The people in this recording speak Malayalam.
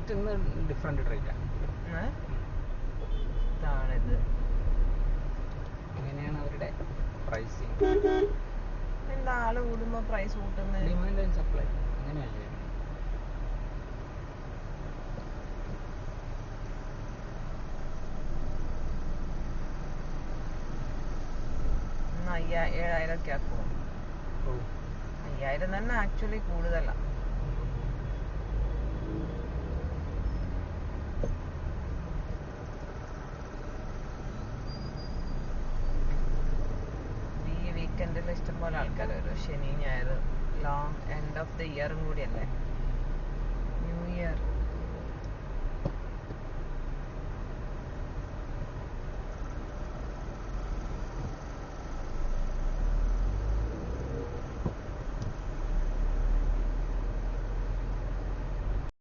റേറ്റ് ഇന്ന് ഡിഫറെന്റ് റേറ്റാണ്. ഇതാണിത്. അങ്ങനെയാണ് അവരുടെ പ്രൈസിങ്. എന്താ ആള് കൂടുമ്പോ പ്രൈസ് കൂട്ടുന്നത്? ഡിമാൻഡ് ആൻഡ് സപ്ലൈ അങ്ങനെയല്ലേ? 7,000 ഒക്കെ ആക്കുമോ? 5,000 തന്നെ ആക്ച്വലി കൂടുതലാണ്. ഈ വീക്കെൻഡിൽ ഇഷ്ടംപോലെ ആൾക്കാർ വരും. ശനി ഞായർ ലോങ് എൻഡ് ഓഫ് ദ ഇയറും കൂടിയല്ലേ.